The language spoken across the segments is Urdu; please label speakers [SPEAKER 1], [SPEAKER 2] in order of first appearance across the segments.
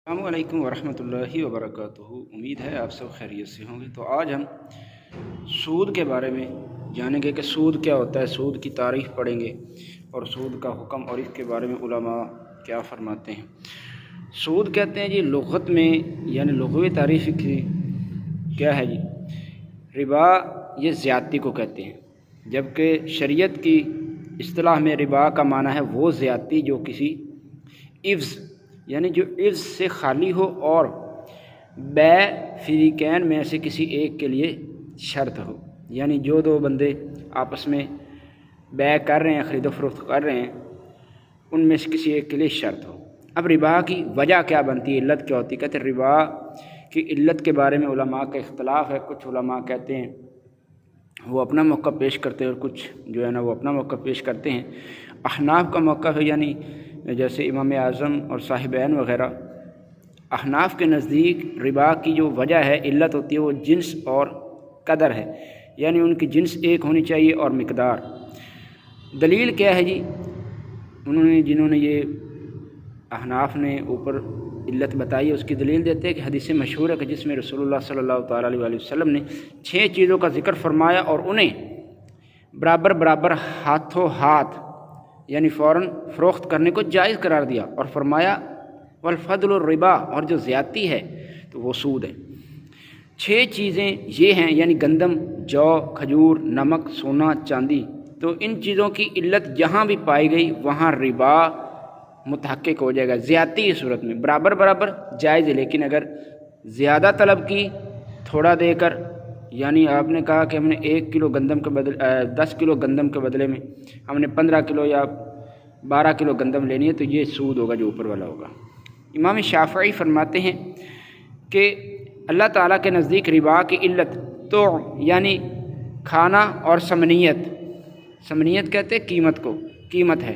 [SPEAKER 1] السلام علیکم ورحمۃ اللہ وبرکاتہ۔ امید ہے آپ سب خیریت سے ہوں گے۔ تو آج ہم سود کے بارے میں جانیں گے کہ سود کیا ہوتا ہے، سود کی تعریف پڑھیں گے اور سود کا حکم اور اس کے بارے میں علماء کیا فرماتے ہیں۔ سود کہتے ہیں جی لغت میں، یعنی لغوی تعریف کی کیا ہے جی، ربا یہ زیادتی کو کہتے ہیں، جبکہ شریعت کی اصطلاح میں ربا کا معنی ہے وہ زیادتی جو کسی عوض، یعنی جو عوض سے خالی ہو اور بیع فریقین میں سے کسی ایک کے لیے شرط ہو، یعنی جو دو بندے آپس میں بیع کر رہے ہیں، خرید و فروخت کر رہے ہیں، ان میں سے کسی ایک کے لیے شرط ہو۔ اب ربا کی وجہ کیا بنتی ہے، علت کیا ہوتی ہے؟ کہتے ہیں ربا کی علت کے بارے میں علماء کا اختلاف ہے۔ کچھ علماء کہتے ہیں وہ اپنا موقع پیش کرتے ہیں اور کچھ جو ہے نا وہ اپنا موقع پیش کرتے ہیں۔ احناف کا موقع ہے، یعنی جیسے امام اعظم اور صاحبین وغیرہ، احناف کے نزدیک ربا کی جو وجہ ہے، علت ہوتی ہے، وہ جنس اور قدر ہے، یعنی ان کی جنس ایک ہونی چاہیے اور مقدار۔ دلیل کیا ہے جی؟ جنہوں نے یہ احناف نے اوپر علت بتائی ہے، اس کی دلیل دیتے ہیں کہ حدیث مشہور ہے کہ جس میں رسول اللہ صلی اللہ تعالیٰ علیہ وسلم نے 6 چیزوں کا ذکر فرمایا اور انہیں برابر برابر ہاتھوں ہاتھ، یعنی فوراً فروخت کرنے کو جائز قرار دیا، اور فرمایا والفضل الربا، اور جو زیادتی ہے تو وہ سود ہے۔ 6 چیزیں یہ ہیں، یعنی گندم، جو، کھجور، نمک، سونا، چاندی۔ تو ان چیزوں کی علت جہاں بھی پائی گئی وہاں ربا متحقق ہو جائے گا۔ زیادتی کی صورت میں برابر برابر جائز ہے، لیکن اگر زیادہ طلب کی تھوڑا دے کر، یعنی آپ نے کہا کہ ہم نے 1 کلو گندم کے بدلے 10 کلو گندم کے بدلے میں ہم نے 15 کلو یا 12 کلو گندم لینی ہے، تو یہ سود ہوگا جو اوپر والا ہوگا۔ امام شافعی فرماتے ہیں کہ اللہ تعالیٰ کے نزدیک ربا کی علت تو یعنی کھانا اور ثمنیت کہتے ہیں قیمت کو، قیمت ہے،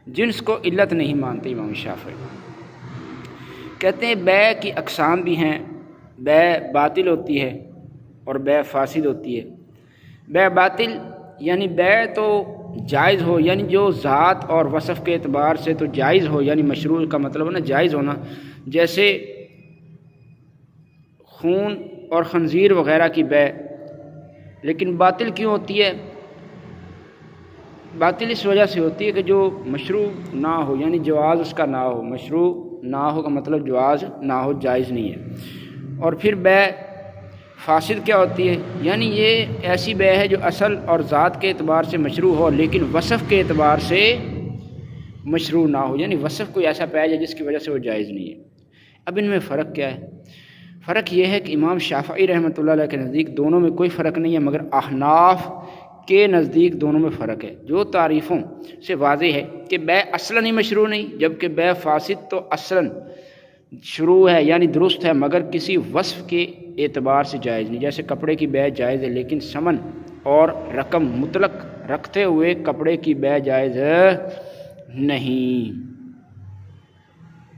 [SPEAKER 1] جنس کو علت نہیں مانتے امام شافعی۔ کہتے ہیں بیع کی اقسام بھی ہیں، بیع باطل ہوتی ہے اور بیع فاسد ہوتی ہے۔ بیع باطل یعنی بیع تو جائز ہو، یعنی جو ذات اور وصف کے اعتبار سے تو جائز ہو، یعنی مشروع کا مطلب ہے نا جائز ہونا، جیسے خون اور خنزیر وغیرہ کی بیع۔ لیکن باطل کیوں ہوتی ہے؟ باطل اس وجہ سے ہوتی ہے کہ جو مشروع نہ ہو، یعنی جواز اس کا نہ ہو، مشروع نہ ہو کا مطلب جواز نہ ہو، جائز نہیں ہے۔ اور پھر بیع فاسد کیا ہوتی ہے؟ یعنی یہ ایسی بیع ہے جو اصل اور ذات کے اعتبار سے مشروع ہو لیکن وصف کے اعتبار سے مشروع نہ ہو، یعنی وصف کوئی ایسا پایا جائے جس کی وجہ سے وہ جائز نہیں ہے۔ اب ان میں فرق کیا ہے؟ فرق یہ ہے کہ امام شافعی رحمۃ اللہ علیہ کے نزدیک دونوں میں کوئی فرق نہیں ہے، مگر احناف کے نزدیک دونوں میں فرق ہے، جو تعریفوں سے واضح ہے کہ بیع اصلاً ہی مشروع نہیں، جبکہ بیع فاسد تو اصلاً شروع ہے، یعنی درست ہے، مگر کسی وصف کے اعتبار سے جائز نہیں۔ جیسے کپڑے کی بیع جائز ہے لیکن ثمن اور رقم مطلق رکھتے ہوئے کپڑے کی بیع جائز نہیں۔